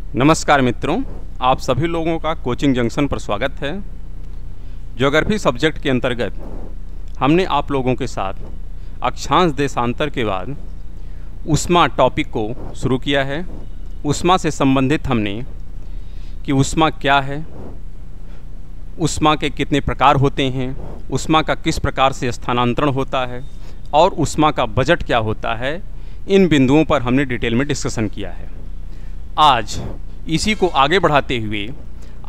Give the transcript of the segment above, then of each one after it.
नमस्कार मित्रों, आप सभी लोगों का कोचिंग जंक्शन पर स्वागत है। ज्योग्राफी सब्जेक्ट के अंतर्गत हमने आप लोगों के साथ अक्षांश देशांतर के बाद ऊष्मा टॉपिक को शुरू किया है। ऊष्मा से संबंधित हमने कि ऊष्मा क्या है, ऊष्मा के कितने प्रकार होते हैं, ऊष्मा का किस प्रकार से स्थानांतरण होता है और ऊष्मा का बजट क्या होता है, इन बिंदुओं पर हमने डिटेल में डिस्कशन किया है। आज इसी को आगे बढ़ाते हुए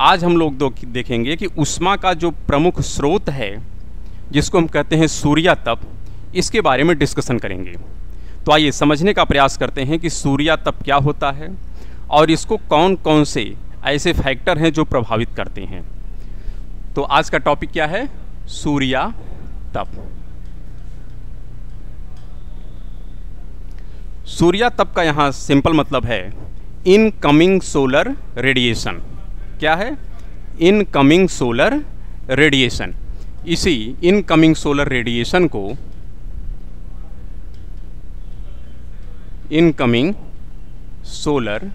आज हम लोग देखेंगे कि ऊष्मा का जो प्रमुख स्रोत है जिसको हम कहते हैं सूर्यातप, इसके बारे में डिस्कशन करेंगे। तो आइए समझने का प्रयास करते हैं कि सूर्यातप क्या होता है और इसको कौन कौन से ऐसे फैक्टर हैं जो प्रभावित करते हैं। तो आज का टॉपिक क्या है? सूर्यातप। सूर्यातप का यहाँ सिंपल मतलब है इनकमिंग सोलर रेडिएशन। क्या है? Incoming solar radiation. इसी इनकमिंग सोलर रेडिएशन को इनकमिंग सोलर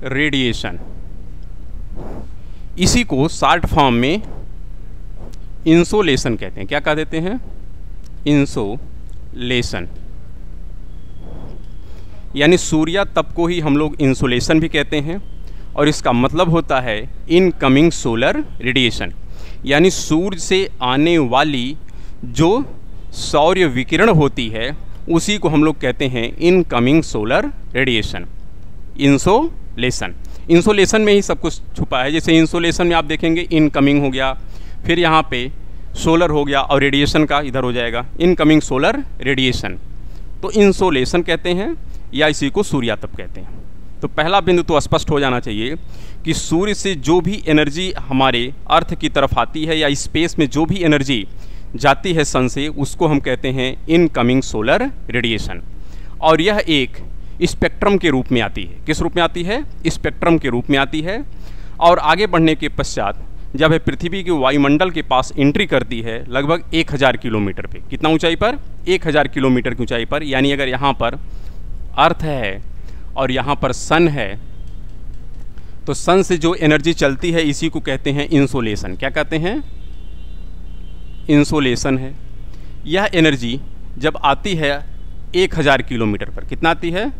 रेडिएशन, इसी को शॉर्ट फॉर्म में इंसोलेशन कहते हैं। क्या कह देते हैं? इंसोलेशन। यानी सूर्यातप को ही हम लोग इंसोलेशन भी कहते हैं और इसका मतलब होता है इनकमिंग सोलर रेडिएशन, यानी सूर्य से आने वाली जो सौर विकिरण होती है उसी को हम लोग कहते हैं incoming solar radiation, insolation. Insolation में ही सब कुछ छुपा है। जैसे इंसोलेशन में आप देखेंगे इनकमिंग हो गया, फिर यहाँ पे सोलर हो गया और रेडिएशन का इधर हो जाएगा इनकमिंग सोलर रेडिएशन। तो इंसोलेशन कहते हैं या इसी को सूर्यातप कहते हैं। तो पहला बिंदु तो स्पष्ट हो जाना चाहिए कि सूर्य से जो भी एनर्जी हमारे अर्थ की तरफ आती है या स्पेस में जो भी एनर्जी जाती है सन से, उसको हम कहते हैं इनकमिंग सोलर रेडिएशन। और यह एक स्पेक्ट्रम के रूप में आती है। किस रूप में आती है? स्पेक्ट्रम के रूप में आती है। और आगे बढ़ने के पश्चात जब यह पृथ्वी के वायुमंडल के पास एंट्री करती है लगभग 1000 किलोमीटर पे, कितना ऊंचाई पर? 1000 किलोमीटर की ऊंचाई पर। यानी अगर यहाँ पर अर्थ है और यहाँ पर सन है तो सन से जो एनर्जी चलती है इसी को कहते हैं इंसोलेशन। क्या कहते हैं? इंसोलेशन है। यह एनर्जी जब आती है 1000 किलोमीटर पर, कितना आती है?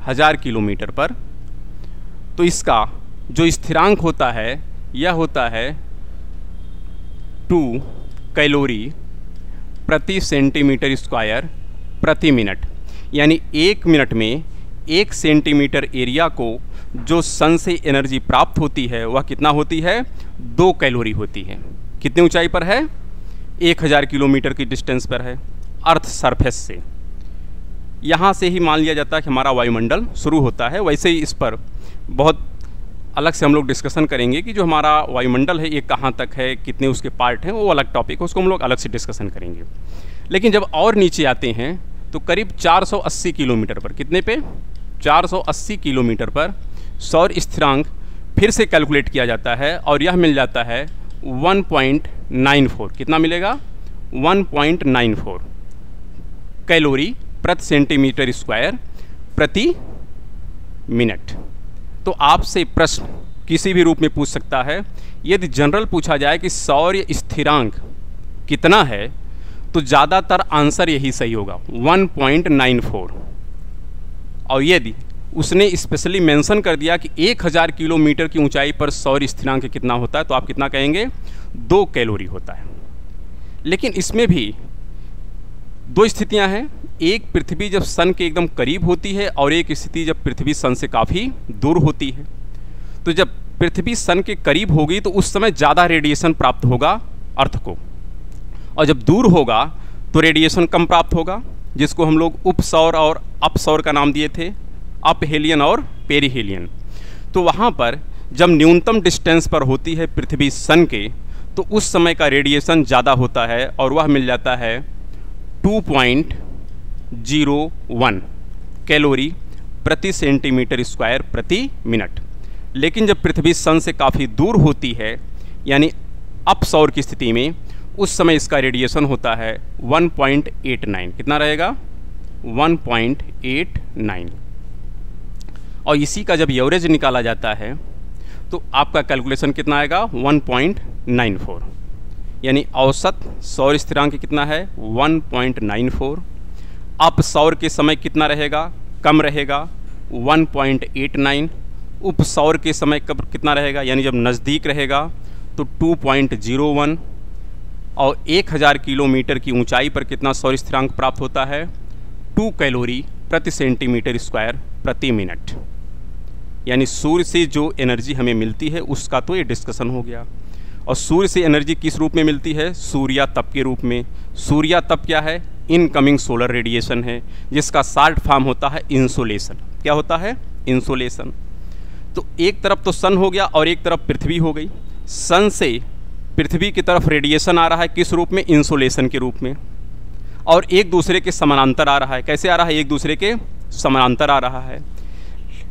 1000 किलोमीटर पर, तो इसका जो स्थिरांक होता है यह होता है 2 कैलोरी प्रति सेंटीमीटर स्क्वायर प्रति मिनट। यानी 1 मिनट में 1 सेंटीमीटर एरिया को जो सन से एनर्जी प्राप्त होती है वह कितना होती है? 2 कैलोरी होती है। कितनी ऊंचाई पर है? 1000 किलोमीटर की डिस्टेंस पर है अर्थ सरफेस से। यहाँ से ही मान लिया जाता है कि हमारा वायुमंडल शुरू होता है। वैसे ही इस पर बहुत अलग से हम लोग डिस्कशन करेंगे कि जो हमारा वायुमंडल है ये कहाँ तक है, कितने उसके पार्ट हैं, वो अलग टॉपिक है, उसको हम लोग अलग से डिस्कशन करेंगे। लेकिन जब और नीचे आते हैं तो करीब 480 किलोमीटर पर, कितने पे? 480 किलोमीटर पर सौर स्थिरांक फिर से कैलकुलेट किया जाता है और यह मिल जाता है 1.94। कितना मिलेगा? 1.94 कैलोरी प्रति सेंटीमीटर स्क्वायर प्रति मिनट। तो आपसे प्रश्न किसी भी रूप में पूछ सकता है। यदि जनरल पूछा जाए कि सौर स्थिरांक कितना है तो ज़्यादातर आंसर यही सही होगा, 1.94। और यदि उसने स्पेशली मेंशन कर दिया कि 1000 किलोमीटर की ऊंचाई पर सौर स्थिरांक कितना होता है तो आप कितना कहेंगे? 2 कैलोरी होता है। लेकिन इसमें भी 2 स्थितियां हैं। एक पृथ्वी जब सन के एकदम करीब होती है और एक स्थिति जब पृथ्वी सन से काफ़ी दूर होती है। तो जब पृथ्वी सन के करीब होगी तो उस समय ज़्यादा रेडिएशन प्राप्त होगा अर्थ को, और जब दूर होगा तो रेडिएशन कम प्राप्त होगा, जिसको हम लोग उपसौर और अपसौर का नाम दिए थे, अपहेलियन और पेरिहेलियन। तो वहाँ पर जब न्यूनतम डिस्टेंस पर होती है पृथ्वी सन के तो उस समय का रेडिएशन ज़्यादा होता है और वह मिल जाता है 2.01 कैलोरी प्रति सेंटीमीटर स्क्वायर प्रति मिनट। लेकिन जब पृथ्वी सन से काफ़ी दूर होती है यानी अपसौर की स्थिति में, उस समय इसका रेडिएशन होता है 1.89। कितना रहेगा? 1.89। और इसी का जब एवरेज निकाला जाता है तो आपका कैलकुलेशन कितना आएगा 1.94, यानी औसत सौर स्थिरांक कितना है 1.94। अप सौर के समय कितना रहेगा, कम रहेगा 1.89। उप सौर के समय कब कितना रहेगा, यानी जब नज़दीक रहेगा तो 2.01। और 1000 किलोमीटर की ऊंचाई पर कितना सौर स्थिरांक प्राप्त होता है 2 कैलोरी प्रति सेंटीमीटर स्क्वायर प्रति मिनट। यानी सूर्य से जो एनर्जी हमें मिलती है उसका तो ये डिस्कशन हो गया। और सूर्य से एनर्जी किस रूप में मिलती है, सूर्यातप के रूप में। सूर्यातप क्या है, इनकमिंग सोलर रेडिएशन है, जिसका शॉर्ट फॉर्म होता है इंसोलेशन। क्या होता है, इंसोलेशन। तो एक तरफ तो सन हो गया और एक तरफ पृथ्वी हो गई। सन से पृथ्वी की तरफ रेडिएशन आ रहा है किस रूप में, इंसोलेशन के रूप में, और एक दूसरे के समानांतर आ रहा है। कैसे आ रहा है, एक दूसरे के समानांतर आ रहा है।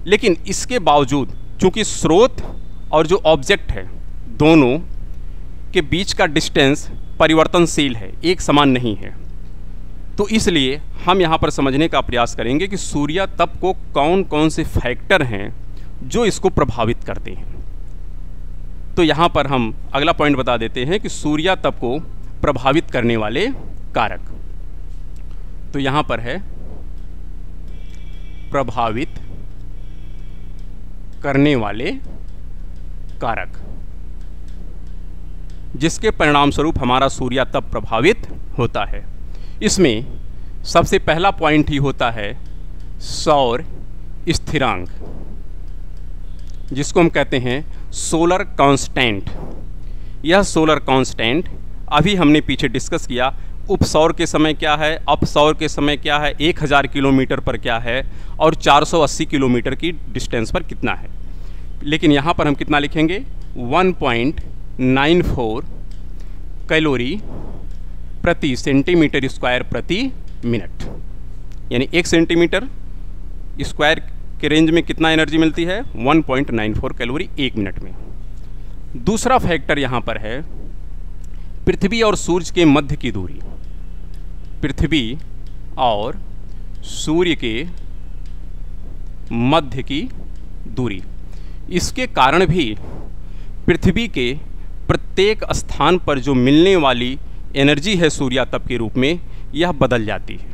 लेकिन इसके बावजूद चूंकि स्रोत और जो ऑब्जेक्ट है दोनों के बीच का डिस्टेंस परिवर्तनशील है, एक समान नहीं है, तो इसलिए हम यहाँ पर समझने का प्रयास करेंगे कि सूर्यातप को कौन कौन से फैक्टर हैं जो इसको प्रभावित करते हैं। तो यहाँ पर हम अगला पॉइंट बता देते हैं कि सूर्यातप को प्रभावित करने वाले कारक। तो यहाँ पर है प्रभावित करने वाले कारक, जिसके परिणाम स्वरूप हमारा सूर्यातप प्रभावित होता है। इसमें सबसे पहला पॉइंट ही होता है सौर स्थिरांक, जिसको हम कहते हैं सोलर कांस्टेंट। यह सोलर कांस्टेंट अभी हमने पीछे डिस्कस किया, उपसौर के समय क्या है, अपसौर के समय क्या है, 1000 किलोमीटर पर क्या है, और 480 किलोमीटर की डिस्टेंस पर कितना है। लेकिन यहाँ पर हम कितना लिखेंगे 1.94 कैलोरी प्रति सेंटीमीटर स्क्वायर प्रति मिनट। यानी 1 सेंटीमीटर स्क्वायर के रेंज में कितना एनर्जी मिलती है 1.94 कैलोरी 1 मिनट में। दूसरा फैक्टर यहाँ पर है पृथ्वी और सूर्य के मध्य की दूरी। पृथ्वी और सूर्य के मध्य की दूरी, इसके कारण भी पृथ्वी के प्रत्येक स्थान पर जो मिलने वाली एनर्जी है सूर्यातप के रूप में, यह बदल जाती है।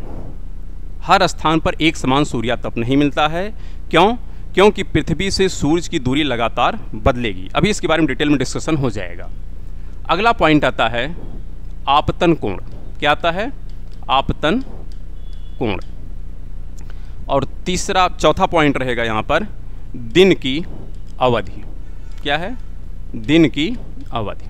हर स्थान पर एक समान सूर्यातप नहीं मिलता है। क्यों? क्योंकि पृथ्वी से सूर्य की दूरी लगातार बदलेगी। अभी इसके बारे में डिटेल में डिस्कशन हो जाएगा। अगला पॉइंट आता है आपतन कोण। क्या आता है? आपतन कोण। और चौथा पॉइंट रहेगा यहाँ पर दिन की अवधि। क्या है? दिन की अवधि।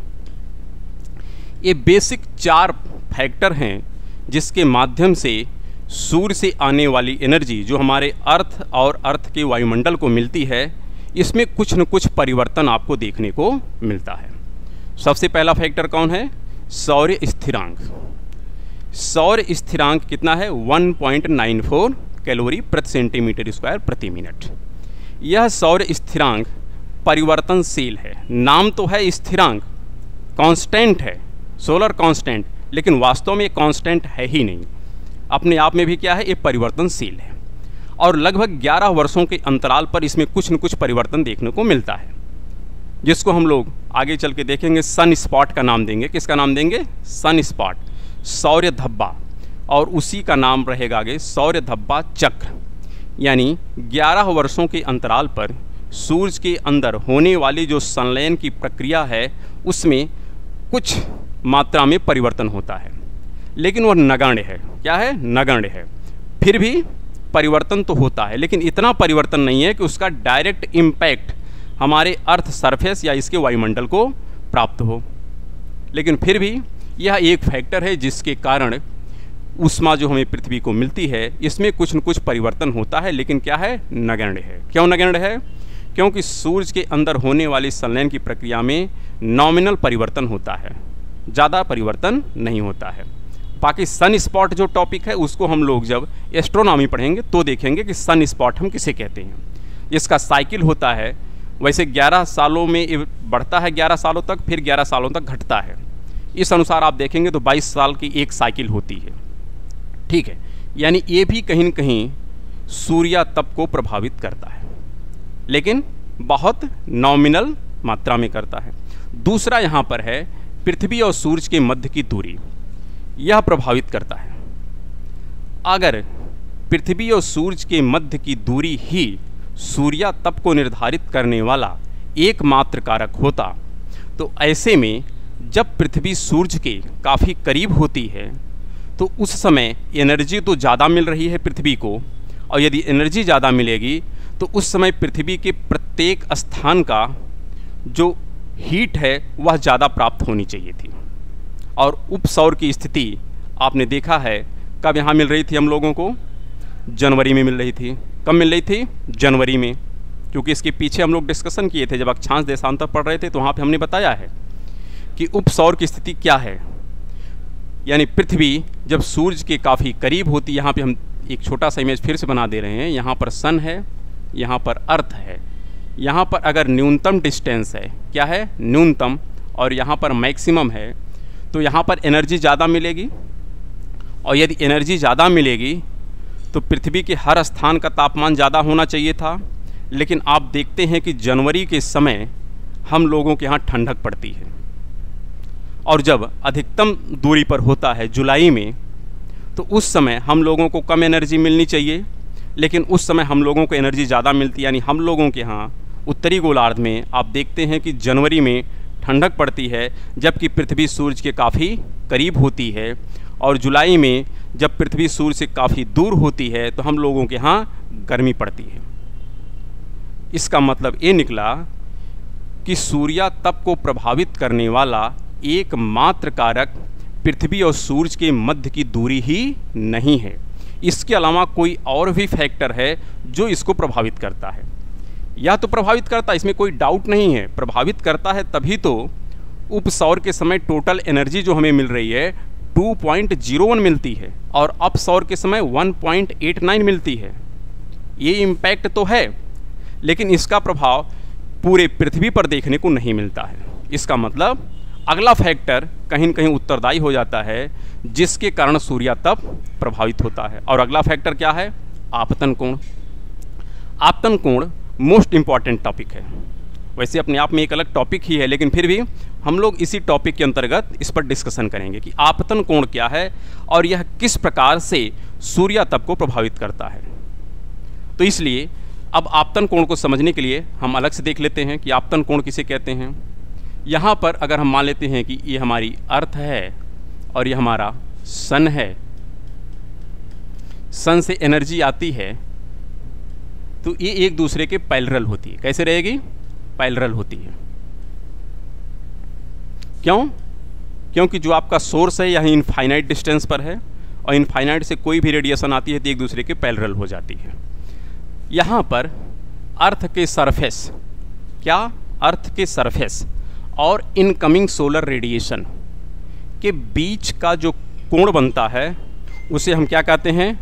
ये बेसिक 4 फैक्टर हैं जिसके माध्यम से सूर्य से आने वाली एनर्जी जो हमारे अर्थ और अर्थ के वायुमंडल को मिलती है, इसमें कुछ न कुछ परिवर्तन आपको देखने को मिलता है। सबसे पहला फैक्टर कौन है? सौर स्थिरांक। सौर स्थिरांक कितना है 1.94 कैलोरी प्रति सेंटीमीटर स्क्वायर प्रति मिनट। यह सौर स्थिरांक परिवर्तनशील है। नाम तो है स्थिरांक, कांस्टेंट है, सोलर कांस्टेंट, लेकिन वास्तव में कांस्टेंट है ही नहीं। अपने आप में भी क्या है, ये परिवर्तनशील है। और लगभग 11 वर्षों के अंतराल पर इसमें कुछ न कुछ परिवर्तन देखने को मिलता है, जिसको हम लोग आगे चल के देखेंगे सन स्पॉट का नाम देंगे। किसका नाम देंगे? सन स्पॉट, सौर्य धब्बा। और उसी का नाम रहेगा आगे सौर्य धब्बा चक्र। यानी 11 वर्षों के अंतराल पर सूर्य के अंदर होने वाली जो संलयन की प्रक्रिया है उसमें कुछ मात्रा में परिवर्तन होता है, लेकिन वह नगण्य है। क्या है? नगण्य है। फिर भी परिवर्तन तो होता है, लेकिन इतना परिवर्तन नहीं है कि उसका डायरेक्ट इम्पैक्ट हमारे अर्थ सरफेस या इसके वायुमंडल को प्राप्त हो। लेकिन फिर भी यह एक फैक्टर है जिसके कारण ऊष्मा जो हमें पृथ्वी को मिलती है इसमें कुछ न कुछ परिवर्तन होता है, लेकिन क्या है? नगण्य है। क्यों नगण्य है? क्योंकि सूर्य के अंदर होने वाली संलयन की प्रक्रिया में नॉमिनल परिवर्तन होता है, ज़्यादा परिवर्तन नहीं होता है। बाकी सन स्पॉट जो टॉपिक है उसको हम लोग जब एस्ट्रोनॉमी पढ़ेंगे तो देखेंगे कि सन स्पॉट हम किसे कहते हैं। इसका साइकिल होता है, वैसे 11 सालों में बढ़ता है 11 सालों तक, फिर 11 सालों तक घटता है। इस अनुसार आप देखेंगे तो 22 साल की एक साइकिल होती है। ठीक है, यानी ये भी कहीं न कहीं सूर्यातप को प्रभावित करता है। लेकिन बहुत नॉमिनल मात्रा में करता है। दूसरा यहाँ पर है पृथ्वी और सूरज के मध्य की दूरी, यह प्रभावित करता है। अगर पृथ्वी और सूरज के मध्य की दूरी ही सूर्यातप को निर्धारित करने वाला एकमात्र कारक होता, तो ऐसे में जब पृथ्वी सूरज के काफ़ी करीब होती है तो उस समय एनर्जी तो ज़्यादा मिल रही है पृथ्वी को, और यदि एनर्जी ज़्यादा मिलेगी तो उस समय पृथ्वी के प्रत्येक स्थान का जो हीट है वह ज़्यादा प्राप्त होनी चाहिए थी। और उपसौर की स्थिति आपने देखा है कब यहाँ मिल रही थी हम लोगों को? जनवरी में मिल रही थी। कब मिल रही थी? जनवरी में, क्योंकि इसके पीछे हम लोग डिस्कशन किए थे जब अक्षांश देशांतर पढ़ रहे थे, तो वहाँ पे हमने बताया है कि उपसौर की स्थिति क्या है। यानी पृथ्वी जब सूरज के काफ़ी करीब होती, यहाँ पे हम एक छोटा सा इमेज फिर से बना दे रहे हैं। यहाँ पर सन है, यहाँ पर अर्थ है। यहाँ पर अगर न्यूनतम डिस्टेंस है, क्या है? न्यूनतम, और यहाँ पर मैक्सिमम है, तो यहाँ पर एनर्जी ज़्यादा मिलेगी। और यदि एनर्जी ज़्यादा मिलेगी तो पृथ्वी के हर स्थान का तापमान ज़्यादा होना चाहिए था। लेकिन आप देखते हैं कि जनवरी के समय हम लोगों के यहाँ ठंडक पड़ती है, और जब अधिकतम दूरी पर होता है जुलाई में, तो उस समय हम लोगों को कम एनर्जी मिलनी चाहिए, लेकिन उस समय हम लोगों को एनर्जी ज़्यादा मिलती है। यानी हम लोगों के यहाँ उत्तरी गोलार्ध में आप देखते हैं कि जनवरी में ठंडक पड़ती है, जबकि पृथ्वी सूरज के काफ़ी करीब होती है। और जुलाई में जब पृथ्वी सूरज से काफ़ी दूर होती है तो हम लोगों के यहाँ गर्मी पड़ती है। इसका मतलब ये निकला कि सूर्यातप को प्रभावित करने वाला एकमात्र कारक पृथ्वी और सूरज के मध्य की दूरी ही नहीं है। इसके अलावा कोई और भी फैक्टर है जो इसको प्रभावित करता है। यह तो प्रभावित करता है, इसमें कोई डाउट नहीं है, प्रभावित करता है। तभी तो उपसौर के समय टोटल एनर्जी जो हमें मिल रही है 2.01 मिलती है, और अपसौर के समय 1.89 मिलती है। ये इम्पैक्ट तो है, लेकिन इसका प्रभाव पूरे पृथ्वी पर देखने को नहीं मिलता है। इसका मतलब अगला फैक्टर कहीं न कहीं उत्तरदायी हो जाता है, जिसके कारण सूर्यातप प्रभावित होता है। और अगला फैक्टर क्या है? आपतन कोण। आपतन कोण मोस्ट इम्पॉर्टेंट टॉपिक है। वैसे अपने आप में एक अलग टॉपिक ही है, लेकिन फिर भी हम लोग इसी टॉपिक के अंतर्गत इस पर डिस्कशन करेंगे कि आपतन कोण क्या है और यह किस प्रकार से सूर्यातप को प्रभावित करता है। तो इसलिए अब आपतन कोण को समझने के लिए हम अलग से देख लेते हैं कि आपतन कोण किसे कहते हैं। यहाँ पर अगर हम मान लेते हैं कि ये हमारी अर्थ है और ये हमारा सन है, सन से एनर्जी आती है, तो ये एक दूसरे के पैरेलल होती है। कैसे रहेगी? पैरेलल होती है। क्यों? क्योंकि जो आपका सोर्स है यह इनफाइनाइट डिस्टेंस पर है, और इनफाइनाइट से कोई भी रेडिएशन आती है तो एक दूसरे के पैरेलल हो जाती है। यहाँ पर अर्थ के सरफेस, क्या? अर्थ के सरफेस और इनकमिंग सोलर रेडिएशन के बीच का जो कोण बनता है उसे हम क्या कहते हैं?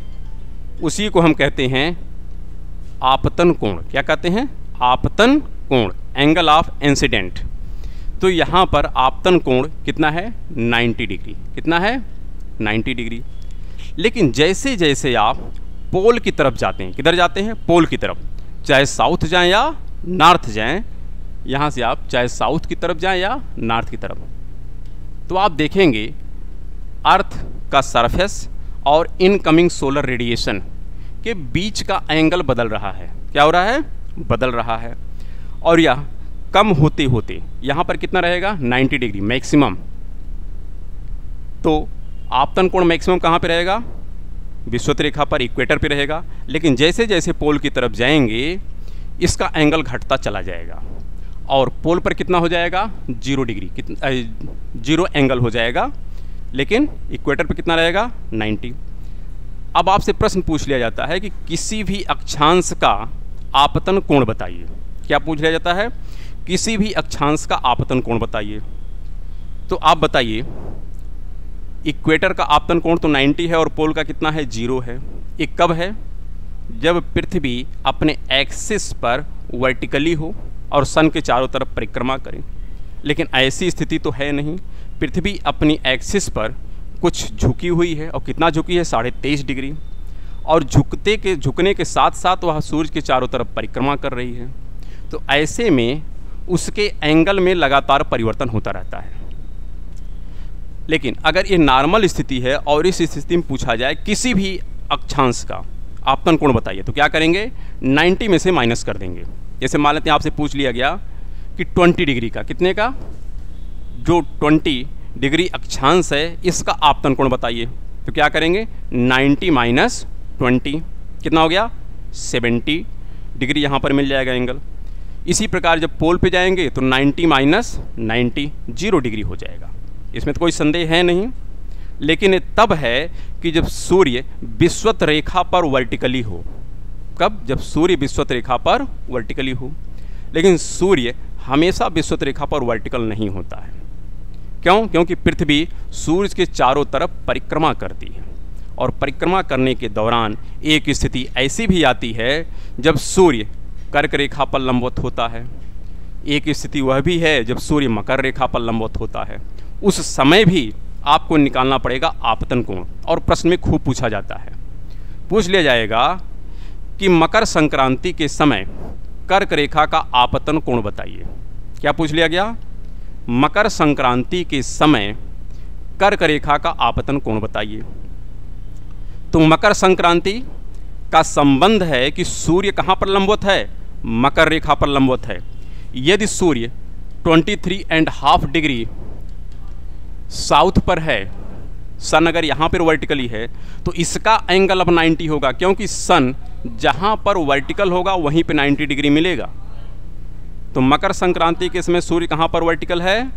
उसी को हम कहते हैं आपतन कोण। क्या कहते हैं? आपतन कोण, एंगल ऑफ इंसिडेंट। तो यहाँ पर आपतन कोण कितना है? 90 डिग्री। कितना है? 90 डिग्री। लेकिन जैसे जैसे आप पोल की तरफ जाते हैं, किधर जाते हैं? पोल की तरफ, चाहे साउथ जाएं या नॉर्थ जाएं, यहाँ से आप चाहे साउथ की तरफ जाएं या नॉर्थ की तरफ, तो आप देखेंगे अर्थ का सरफेस और इनकमिंग सोलर रेडिएशन के बीच का एंगल बदल रहा है। क्या हो रहा है? बदल रहा है। और यह कम होते होते यहाँ पर कितना रहेगा? 90 डिग्री मैक्सिमम। तो आपतन कोण मैक्सिमम कहाँ पे रहेगा? विषुवत रेखा पर, इक्वेटर पे रहेगा। लेकिन जैसे जैसे पोल की तरफ जाएंगे इसका एंगल घटता चला जाएगा, और पोल पर कितना हो जाएगा? 0 डिग्री, कितना 0 एंगल हो जाएगा। लेकिन इक्वेटर पर कितना रहेगा? 90। अब आपसे प्रश्न पूछ लिया जाता है कि किसी भी अक्षांश का आपतन कोण बताइए। क्या पूछ लिया जाता है? किसी भी अक्षांश का आपतन कोण बताइए। तो आप बताइए, इक्वेटर का आपतन कोण तो 90 है और पोल का कितना है? 0 है। ये कब है? जब पृथ्वी अपने एक्सिस पर वर्टिकली हो और सन के चारों तरफ परिक्रमा करें। लेकिन ऐसी स्थिति तो है नहीं। पृथ्वी अपनी एक्सिस पर कुछ झुकी हुई है, और कितना झुकी है? 23.5 डिग्री। और झुकने के साथ साथ वह सूरज के चारों तरफ परिक्रमा कर रही है। तो ऐसे में उसके एंगल में लगातार परिवर्तन होता रहता है। लेकिन अगर ये नॉर्मल स्थिति है और इस स्थिति में पूछा जाए किसी भी अक्षांश का आपतन कोण बताइए, तो क्या करेंगे, 90 में से माइनस कर देंगे। जैसे मान लेते हैं आपसे पूछ लिया गया कि 20 डिग्री का, कितने का, जो 20 डिग्री अक्षांश है इसका आपतन कोण बताइए, तो क्या करेंगे, 90 माइनस 20 कितना हो गया, 70 डिग्री यहाँ पर मिल जाएगा एंगल। इसी प्रकार जब पोल पे जाएंगे तो 90 माइनस 90 0 डिग्री हो जाएगा। इसमें तो कोई संदेह है नहीं। लेकिन ये तब है कि जब सूर्य विषुवत रेखा पर वर्टिकली हो। कब, जब सूर्य विषुवत रेखा पर वर्टिकली हो। लेकिन सूर्य हमेशा विषुवत रेखा पर वर्टिकल नहीं होता है। क्यों? क्योंकि पृथ्वी सूर्य के चारों तरफ परिक्रमा करती है और परिक्रमा करने के दौरान एक स्थिति ऐसी भी आती है जब सूर्य कर्क रेखा पर लंबवत होता है। एक स्थिति वह भी है जब सूर्य मकर रेखा पर लंबवत होता है। उस समय भी आपको निकालना पड़ेगा आपतन कोण, और प्रश्न में खूब पूछा जाता है। पूछ लिया जाएगा कि मकर संक्रांति के समय कर्क रेखा का आपतन कोण बताइए। क्या पूछ लिया गया, मकर संक्रांति के समय कर्क रेखा का आपतन कोण बताइए। तो मकर संक्रांति का संबंध है कि सूर्य कहाँ पर लंबवत है, मकर रेखा पर लंबवत है। यदि सूर्य 23.5 डिग्री साउथ पर है, सन अगर यहाँ पर वर्टिकली है तो इसका एंगल अब 90 होगा, क्योंकि सन जहाँ पर वर्टिकल होगा वहीं पे 90 डिग्री मिलेगा। तो मकर संक्रांति के समय सूर्य कहाँ पर वर्टिकल है,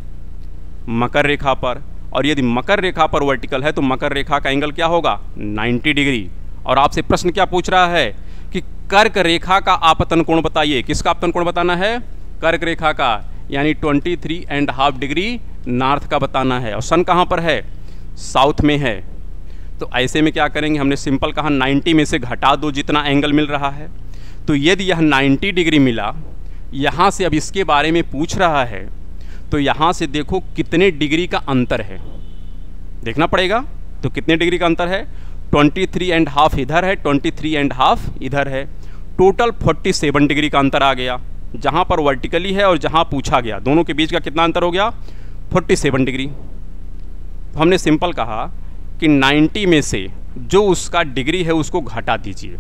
मकर रेखा पर, और यदि मकर रेखा पर वर्टिकल है तो मकर रेखा का एंगल क्या होगा, 90 डिग्री। और आपसे प्रश्न क्या पूछ रहा है कि कर्क रेखा का आपतन कोण बताइए। किसका आपतन कोण बताना है, कर्क रेखा का, यानी 23.5 डिग्री नॉर्थ का बताना है। और सन कहाँ पर है, साउथ में है। तो ऐसे में क्या करेंगे, हमने सिंपल कहा 90 में से घटा दो जितना एंगल मिल रहा है। तो यदि यह 90 डिग्री मिला, यहाँ से अब इसके बारे में पूछ रहा है, तो यहाँ से देखो कितने डिग्री का अंतर है, देखना पड़ेगा। तो कितने डिग्री का अंतर है, 23.5 इधर है, 23.5 इधर है, टोटल 47 डिग्री का अंतर आ गया। जहाँ पर वर्टिकली है और जहाँ पूछा गया, दोनों के बीच का कितना अंतर हो गया, 47 डिग्री। तो हमने सिंपल कहा कि 90 में से जो उसका डिग्री है उसको घटा दीजिए।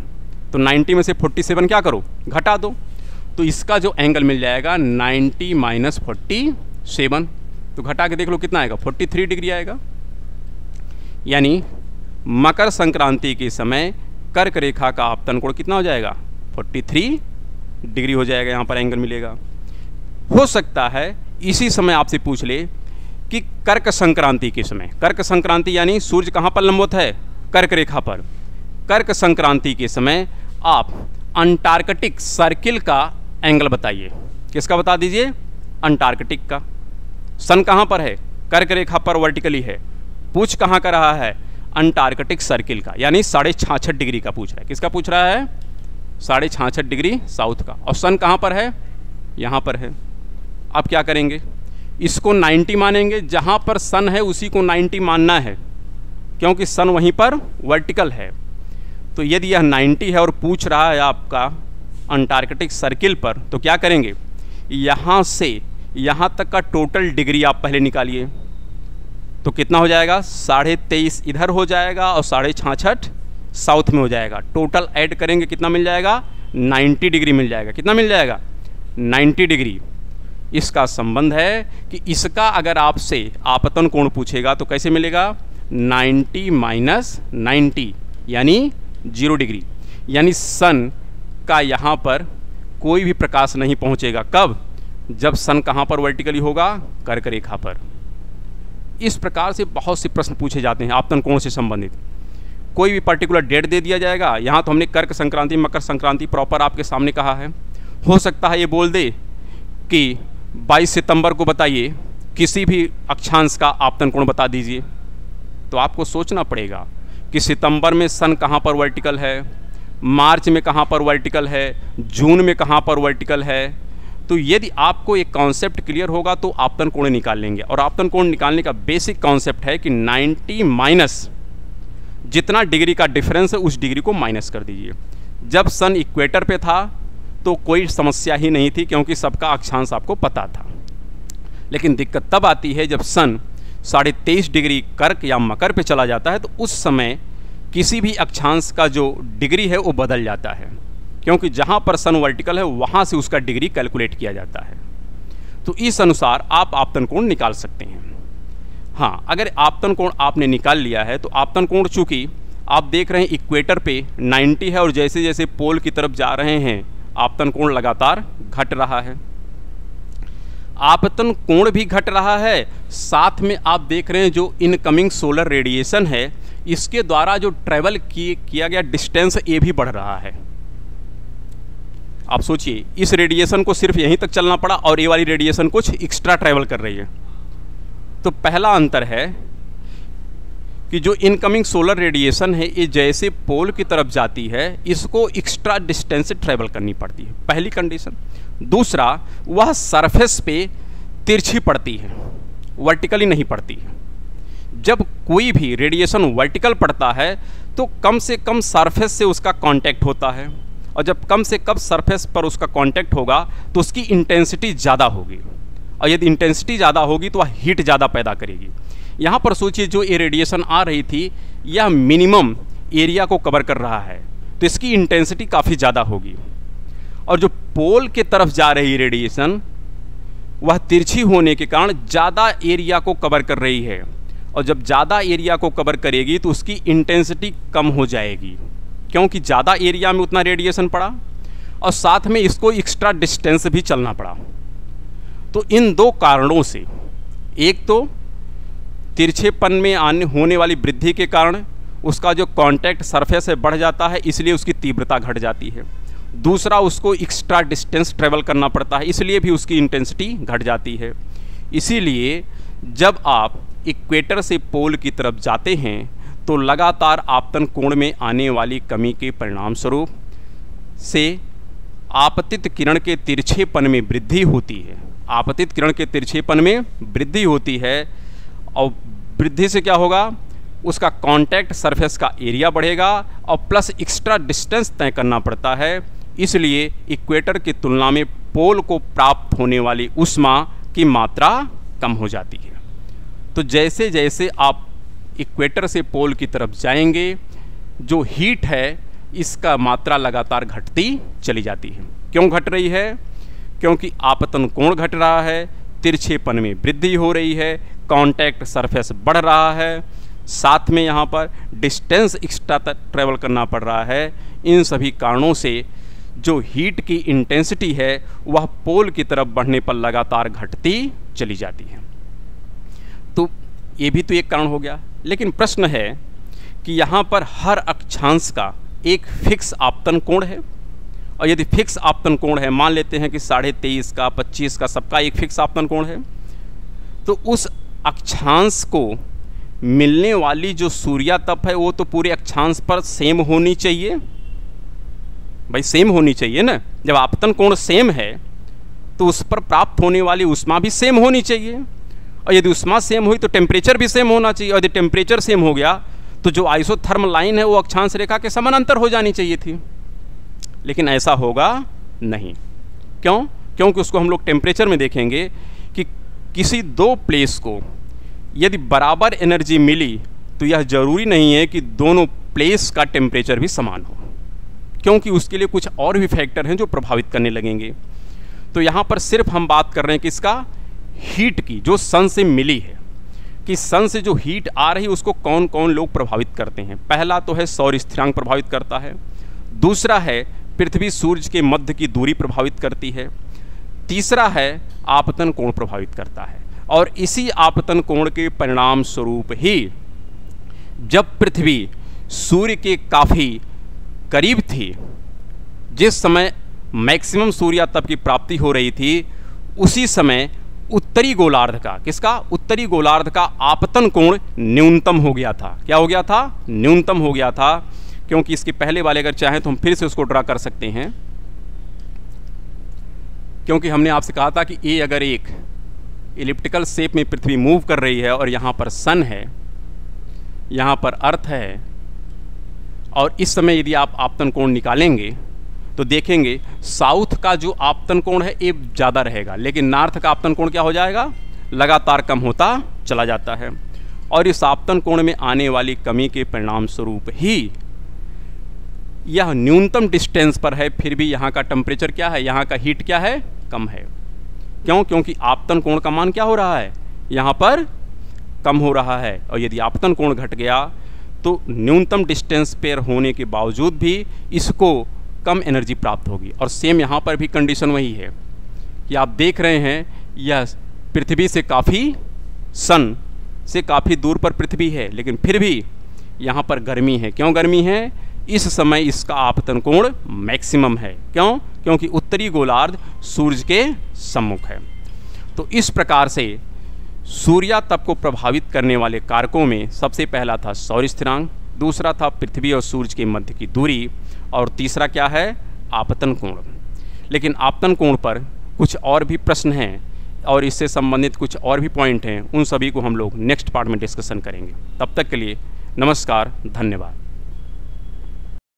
तो 90 में से 47 क्या करो, घटा दो। तो इसका जो एंगल मिल जाएगा 90 माइनस 47, तो घटा के देख लो कितना आएगा, 43 डिग्री आएगा। यानी मकर संक्रांति के समय कर्क रेखा का आपतन कोण कितना हो जाएगा, 43 डिग्री हो जाएगा। यहाँ पर एंगल मिलेगा। हो सकता है इसी समय आपसे पूछ ले कि कर्क संक्रांति के समय, कर्क संक्रांति यानी सूर्य कहाँ पर लंबवत है, कर्क रेखा पर। कर्क संक्रांति के समय आप अंटार्कटिक सर्किल का एंगल बताइए। किसका बता दीजिए, अंटार्कटिक का। सन कहाँ पर है, कर्क रेखा पर वर्टिकली है। पूछ कहाँ का रहा है, अंटार्कटिक सर्किल का, यानी 66.5 डिग्री का पूछ रहा है। किसका पूछ रहा है, 66.5 डिग्री साउथ का। और सन कहाँ पर है, यहाँ पर है। अब क्या करेंगे, इसको 90 मानेंगे, जहाँ पर सन है उसी को 90 मानना है, क्योंकि सन वहीं पर वर्टिकल है। तो यदि यह 90 है और पूछ रहा है आपका अंटार्कटिक सर्किल पर, तो क्या करेंगे, यहाँ से यहाँ तक का टोटल डिग्री आप पहले निकालिए। तो कितना हो जाएगा, 23.5 इधर हो जाएगा और 66.5 साउथ में हो जाएगा। टोटल ऐड करेंगे कितना मिल जाएगा, 90 डिग्री मिल जाएगा। कितना मिल जाएगा, 90 डिग्री। इसका संबंध है कि इसका अगर आपसे आपतन कोण पूछेगा तो कैसे मिलेगा, 90 माइनस 90 यानी 0 डिग्री। यानी सन का यहाँ पर कोई भी प्रकाश नहीं पहुँचेगा। कब, जब सन कहाँ पर वर्टिकली होगा, कर्क रेखा पर। इस प्रकार से बहुत से प्रश्न पूछे जाते हैं आपतन कोण से संबंधित। कोई भी पर्टिकुलर डेट दे दिया जाएगा। यहाँ तो हमने कर्क संक्रांति मकर संक्रांति प्रॉपर आपके सामने कहा है। हो सकता है ये बोल दे कि 22 सितंबर को बताइए किसी भी अक्षांश का आपतन कोण बता दीजिए। तो आपको सोचना पड़ेगा कि सितंबर में सन कहाँ पर वर्टिकल है, मार्च में कहाँ पर वर्टिकल है, जून में कहाँ पर वर्टिकल है। तो यदि आपको एक कॉन्सेप्ट क्लियर होगा तो आपतन कोण निकाल लेंगे। और आपतन कोण निकालने का बेसिक कॉन्सेप्ट है कि 90 माइनस जितना डिग्री का डिफरेंस है उस डिग्री को माइनस कर दीजिए। जब सन इक्वेटर पे था तो कोई समस्या ही नहीं थी, क्योंकि सबका अक्षांश आपको पता था। लेकिन दिक्कत तब आती है जब सन 23.5 डिग्री कर्क या मकर पे चला जाता है, तो उस समय किसी भी अक्षांश का जो डिग्री है वो बदल जाता है, क्योंकि जहाँ पर सन वर्टिकल है वहाँ से उसका डिग्री कैलकुलेट किया जाता है। तो इस अनुसार आप आपतन कोण निकाल सकते हैं। हाँ, अगर आपतन कोण आपने निकाल लिया है तो आपतन कोण चूँकि आप देख रहे हैं इक्वेटर पे 90 है और जैसे जैसे पोल की तरफ जा रहे हैं आपतन कोण लगातार घट रहा है। आपतन कोण भी घट रहा है, साथ में आप देख रहे हैं जो इनकमिंग सोलर रेडिएशन है इसके द्वारा जो ट्रैवल किया गया डिस्टेंस ये भी बढ़ रहा है। आप सोचिए, इस रेडिएशन को सिर्फ यहीं तक चलना पड़ा और ये वाली रेडिएशन कुछ एक्स्ट्रा ट्रैवल कर रही है। तो पहला अंतर है कि जो इनकमिंग सोलर रेडिएशन है ये जैसे पोल की तरफ जाती है इसको एक्स्ट्रा डिस्टेंस ट्रैवल करनी पड़ती है, पहली कंडीशन। दूसरा, वह सरफेस पे तिरछी पड़ती है, वर्टिकली नहीं पड़ती है। जब कोई भी रेडिएशन वर्टिकल पड़ता है तो कम से कम सरफेस से उसका कांटेक्ट होता है, और जब कम से कम सरफेस पर उसका कांटेक्ट होगा तो उसकी इंटेंसिटी ज़्यादा होगी, और यदि इंटेंसिटी ज़्यादा होगी तो वह हीट ज़्यादा पैदा करेगी। यहाँ पर सोचिए, जो ये रेडिएशन आ रही थी यह मिनिमम एरिया को कवर कर रहा है, तो इसकी इंटेंसिटी काफ़ी ज़्यादा होगी। और जो पोल के तरफ जा रही रेडिएशन वह तिरछी होने के कारण ज़्यादा एरिया को कवर कर रही है, और जब ज़्यादा एरिया को कवर करेगी तो उसकी इंटेंसिटी कम हो जाएगी, क्योंकि ज़्यादा एरिया में उतना रेडिएशन पड़ा और साथ में इसको एक्स्ट्रा डिस्टेंस भी चलना पड़ा। तो इन दो कारणों से, एक तो तिरछेपन में होने वाली वृद्धि के कारण उसका जो कांटेक्ट सरफेस से बढ़ जाता है इसलिए उसकी तीव्रता घट जाती है। दूसरा, उसको एक्स्ट्रा डिस्टेंस ट्रेवल करना पड़ता है इसलिए भी उसकी इंटेंसिटी घट जाती है। इसीलिए जब आप इक्वेटर से पोल की तरफ जाते हैं तो लगातार आपतन कोण में आने वाली कमी के परिणाम स्वरूप से आपतित किरण के तिरछेपन में वृद्धि होती है। आपतित किरण के तिरछेपन में वृद्धि होती है, और वृद्धि से क्या होगा, उसका कांटेक्ट सरफेस का एरिया बढ़ेगा और प्लस एक्स्ट्रा डिस्टेंस तय करना पड़ता है। इसलिए इक्वेटर की तुलना में पोल को प्राप्त होने वाली ऊष्मा की मात्रा कम हो जाती है। तो जैसे जैसे आप इक्वेटर से पोल की तरफ जाएंगे जो हीट है इसका मात्रा लगातार घटती चली जाती है। क्यों घट रही है? क्योंकि आपतन कोण घट रहा है, तिरछेपन में वृद्धि हो रही है, कांटेक्ट सरफेस बढ़ रहा है, साथ में यहाँ पर डिस्टेंस एक्स्ट्रा ट्रैवल करना पड़ रहा है। इन सभी कारणों से जो हीट की इंटेंसिटी है वह पोल की तरफ बढ़ने पर लगातार घटती चली जाती है। तो ये भी तो एक कारण हो गया। लेकिन प्रश्न है कि यहाँ पर हर अक्षांश का एक फिक्स आपतन कोण है, और यदि फिक्स आपतन कोण है, मान लेते हैं कि 23.5 का, 25 का, सबका एक फिक्स आपतन कोण है, तो उस अक्षांश को मिलने वाली जो सूर्यातप है वो तो पूरे अक्षांश पर सेम होनी चाहिए। भाई सेम होनी चाहिए ना, जब आपतन कोण सेम है तो उस पर प्राप्त होने वाली ऊष्मा भी सेम होनी चाहिए, और यदि ऊष्मा सेम हुई तो टेम्परेचर भी सेम होना चाहिए, और यदि टेम्परेचर सेम हो गया तो जो आइसोथर्मल लाइन है वो अक्षांश रेखा के समानांतर हो जानी चाहिए थी। लेकिन ऐसा होगा नहीं। क्यों? क्योंकि उसको हम लोग टेम्परेचर में देखेंगे कि किसी दो प्लेस को यदि बराबर एनर्जी मिली तो यह जरूरी नहीं है कि दोनों प्लेस का टेम्परेचर भी समान हो, क्योंकि उसके लिए कुछ और भी फैक्टर हैं जो प्रभावित करने लगेंगे। तो यहाँ पर सिर्फ हम बात कर रहे हैं कि इसका हीट की जो सन से मिली है, कि सन से जो हीट आ रही है उसको कौन कौन लोग प्रभावित करते हैं। पहला तो है सौर स्थिरांक प्रभावित करता है, दूसरा है पृथ्वी सूर्य के मध्य की दूरी प्रभावित करती है, तीसरा है आपतन कोण प्रभावित करता है। और इसी आपतन कोण के परिणाम स्वरूप ही जब पृथ्वी सूर्य के काफ़ी करीब थी, जिस समय मैक्सिमम सूर्यातप की प्राप्ति हो रही थी, उसी समय उत्तरी गोलार्ध का, किसका? उत्तरी गोलार्ध का आपतन कोण न्यूनतम हो गया था। क्या हो गया था? न्यूनतम हो गया था। क्योंकि इसके पहले वाले अगर चाहें तो हम फिर से उसको ड्रा कर सकते हैं, क्योंकि हमने आपसे कहा था कि ये अगर एक इलिप्टिकल शेप में पृथ्वी मूव कर रही है और यहाँ पर सन है, यहाँ पर अर्थ है, और इस समय यदि आप आपतन कोण निकालेंगे तो देखेंगे साउथ का जो आपतन कोण है ये ज़्यादा रहेगा, लेकिन नॉर्थ का आपतन कोण क्या हो जाएगा, लगातार कम होता चला जाता है। और इस आपतन कोण में आने वाली कमी के परिणाम स्वरूप ही यह न्यूनतम डिस्टेंस पर है, फिर भी यहाँ का टेम्परेचर क्या है, यहाँ का हीट क्या है, कम है। क्यों? क्योंकि आपतन कोण का मान क्या हो रहा है, यहाँ पर कम हो रहा है। और यदि आपतन कोण घट गया तो न्यूनतम डिस्टेंस पर होने के बावजूद भी इसको कम एनर्जी प्राप्त होगी। और सेम यहाँ पर भी कंडीशन वही है कि आप देख रहे हैं यह पृथ्वी से काफ़ी, सन से काफ़ी दूर पर पृथ्वी है, लेकिन फिर भी यहाँ पर गर्मी है। क्यों गर्मी है? इस समय इसका आपतन कोण मैक्सिमम है। क्यों? क्योंकि उत्तरी गोलार्ध सूर्य के सम्मुख है। तो इस प्रकार से सूर्यातप को प्रभावित करने वाले कारकों में सबसे पहला था सौर स्थिरांक, दूसरा था पृथ्वी और सूर्य के मध्य की दूरी, और तीसरा क्या है, आपतन कोण। लेकिन आपतन कोण पर कुछ और भी प्रश्न हैं और इससे संबंधित कुछ और भी पॉइंट हैं, उन सभी को हम लोग नेक्स्ट पार्ट में डिस्कशन करेंगे। तब तक के लिए नमस्कार, धन्यवाद।